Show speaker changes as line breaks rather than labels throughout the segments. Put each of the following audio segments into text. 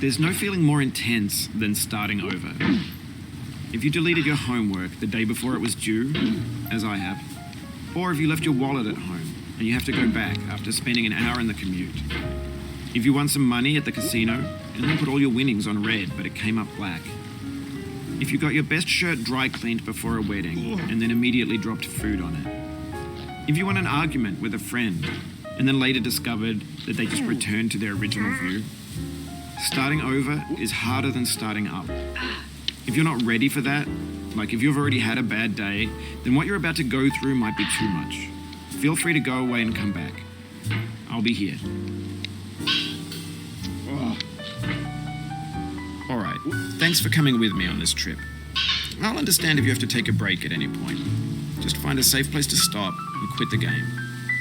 There's no feeling more intense than starting over. If you deleted your homework the day before it was due, as I have, or if you left your wallet at home and you have to go back after spending an hour in the commute. If you won some money at the casino and then put all your winnings on red but it came up black. If you got your best shirt dry cleaned before a wedding and then immediately dropped food on it. If you won an argument with a friend and then later discovered that they just returned to their original view. Starting over is harder than starting up. If you're not ready for that, like if you've already had a bad day, then what you're about to go through might be too much. Feel free to go away and come back. I'll be here. Alright, thanks for coming with me on this trip. I'll understand if you have to take a break at any point. Just find a safe place to stop and quit the game.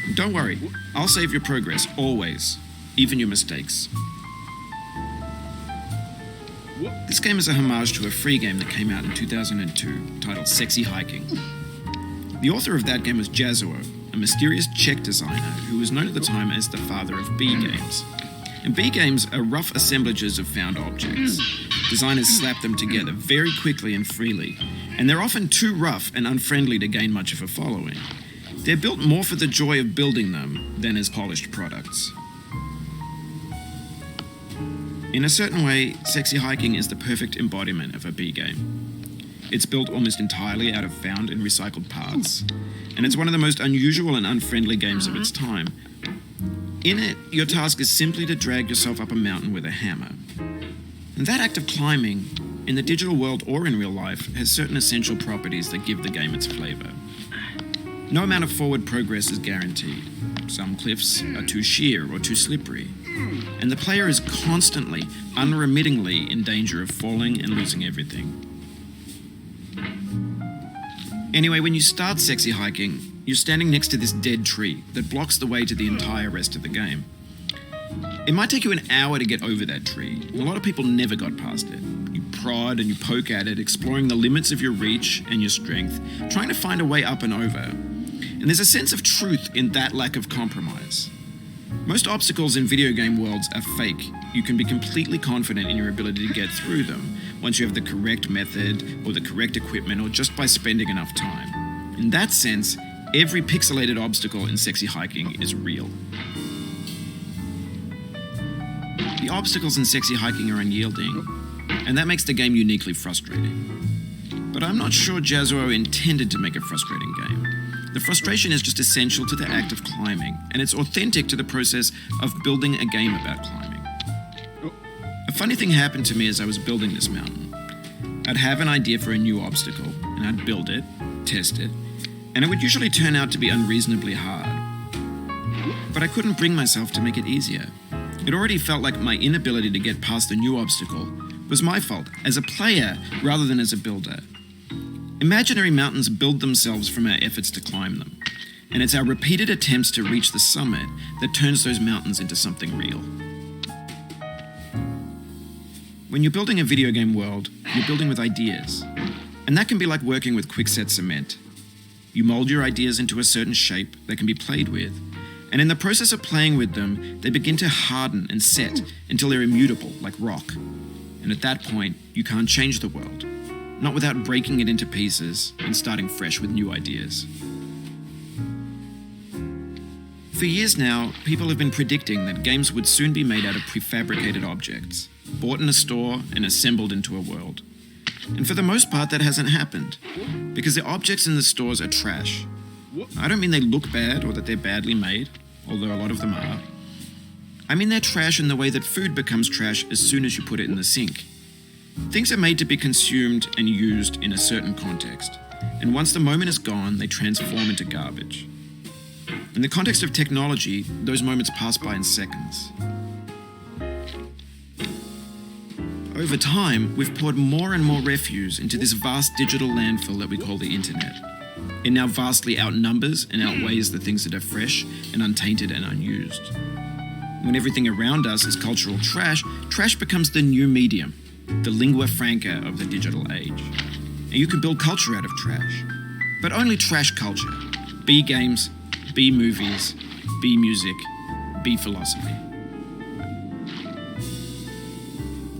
And don't worry, I'll save your progress, always. Even your mistakes. This game is a homage to a free game that came out in 2002, titled Sexy Hiking. The author of that game was Jazzuo, a mysterious Czech designer who was known at the time as the father of B games. And B games are rough assemblages of found objects. Designers slap them together very quickly and freely, and they're often too rough and unfriendly to gain much of a following. They're built more for the joy of building them than as polished products. In a certain way, Sexy Hiking is the perfect embodiment of a B game. It's built almost entirely out of found and recycled parts, and it's one of the most unusual and unfriendly games of its time. In it, your task is simply to drag yourself up a mountain with a hammer. And that act of climbing, in the digital world or in real life, has certain essential properties that give the game its flavor. No amount of forward progress is guaranteed. Some cliffs are too sheer or too slippery, and the player is constantly, unremittingly in danger of falling and losing everything. Anyway, when you start Sexy Hiking, you're standing next to this dead tree that blocks the way to the entire rest of the game. It might take you an hour to get over that tree, and a lot of people never got past it. You prod and you poke at it, exploring the limits of your reach and your strength, trying to find a way up and over. And there's a sense of truth in that lack of compromise. Most obstacles in video game worlds are fake. You can be completely confident in your ability to get through them once you have the correct method or the correct equipment or just by spending enough time. In that sense, every pixelated obstacle in Sexy Hiking is real. The obstacles in Sexy Hiking are unyielding, and that makes the game uniquely frustrating. But I'm not sure Jazzuo intended to make a frustrating game. The frustration is just essential to the act of climbing, and it's authentic to the process of building a game about climbing. A funny thing happened to me as I was building this mountain. I'd have an idea for a new obstacle, and I'd build it, test it, and it would usually turn out to be unreasonably hard. But I couldn't bring myself to make it easier. It already felt like my inability to get past the new obstacle was my fault as a player rather than as a builder. Imaginary mountains build themselves from our efforts to climb them, and it's our repeated attempts to reach the summit that turns those mountains into something real. When you're building a video game world, you're building with ideas, and that can be like working with quickset cement. You mold your ideas into a certain shape that can be played with, and in the process of playing with them, they begin to harden and set until they're immutable, like rock. And at that point, you can't change the world. Not without breaking it into pieces and starting fresh with new ideas. For years now, people have been predicting that games would soon be made out of prefabricated objects, bought in a store and assembled into a world. And for the most part, that hasn't happened, because the objects in the stores are trash. I don't mean they look bad or that they're badly made, although a lot of them are. I mean they're trash in the way that food becomes trash as soon as you put it in the sink. Things are made to be consumed and used in a certain context, and once the moment is gone, they transform into garbage. In the context of technology, those moments pass by in seconds. Over time, we've poured more and more refuse into this vast digital landfill that we call the internet. It now vastly outnumbers and outweighs the things that are fresh and untainted and unused. When everything around us is cultural trash, trash becomes the new medium, the lingua franca of the digital age. And you can build culture out of trash, but only trash culture. B games, B movies, B music, B philosophy.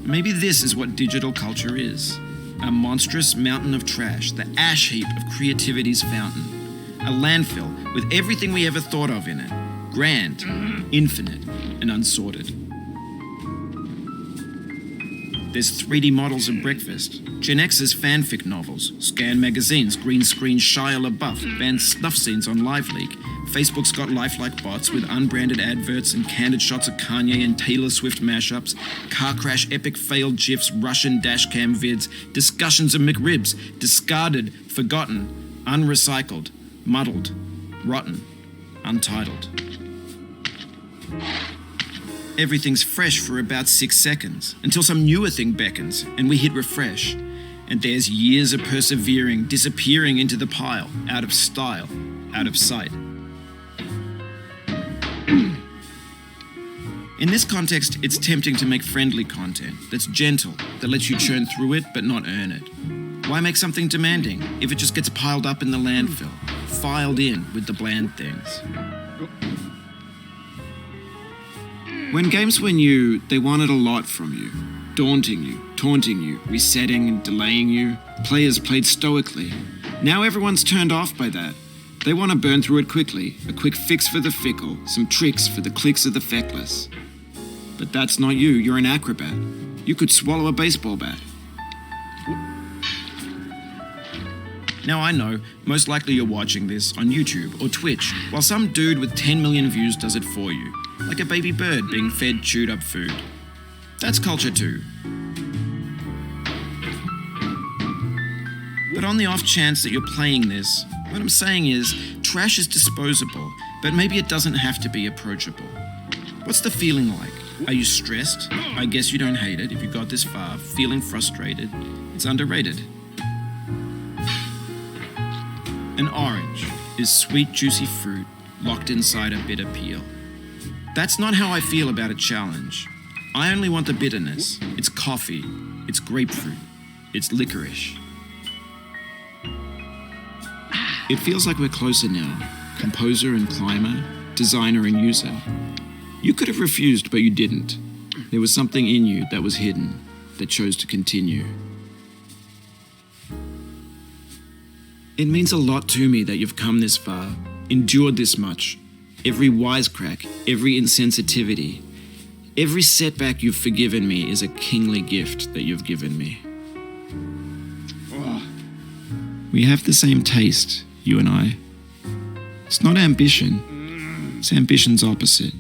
Maybe this is what digital culture is. A monstrous mountain of trash, the ash heap of creativity's fountain. A landfill with everything we ever thought of in it. Grand, infinite, and unsorted. There's 3D models of breakfast, Gen X's fanfic novels, Scan magazines, green screen Shia LaBeouf, banned snuff scenes on LiveLeak. Facebook's got lifelike bots with unbranded adverts and candid shots of Kanye and Taylor Swift mashups, car crash epic failed GIFs, Russian dashcam vids, discussions of McRibs, discarded, forgotten, unrecycled, muddled, rotten, untitled. Everything's fresh for about 6 seconds, until some newer thing beckons, and we hit refresh. And there's years of persevering, disappearing into the pile, out of style, out of sight. In this context, it's tempting to make friendly content that's gentle, that lets you churn through it but not earn it. Why make something demanding if it just gets piled up in the landfill, filed in with the bland things? When games were new, they wanted a lot from you. Daunting you, taunting you, resetting and delaying you. Players played stoically. Now everyone's turned off by that. They want to burn through it quickly, a quick fix for the fickle, some tricks for the clicks of the feckless. But that's not you, you're an acrobat. You could swallow a baseball bat. Now I know, most likely you're watching this on YouTube or Twitch, while some dude with 10 million views does it for you, like a baby bird being fed chewed up food. That's culture too. But on the off chance that you're playing this, what I'm saying is, trash is disposable, but maybe it doesn't have to be approachable. What's the feeling like? Are you stressed? I guess you don't hate it if you got this far. Feeling frustrated? It's underrated. An orange is sweet, juicy fruit locked inside a bitter peel. That's not how I feel about a challenge. I only want the bitterness. It's coffee. It's grapefruit. It's licorice. It feels like we're closer now. Composer and climber, designer and user. You could have refused, but you didn't. There was something in you that was hidden, that chose to continue. It means a lot to me that you've come this far, endured this much. Every wisecrack, every insensitivity, every setback you've forgiven me is a kingly gift that you've given me. We have the same taste, you and I. It's not ambition. It's ambition's opposite.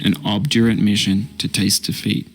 An obdurate mission to taste defeat.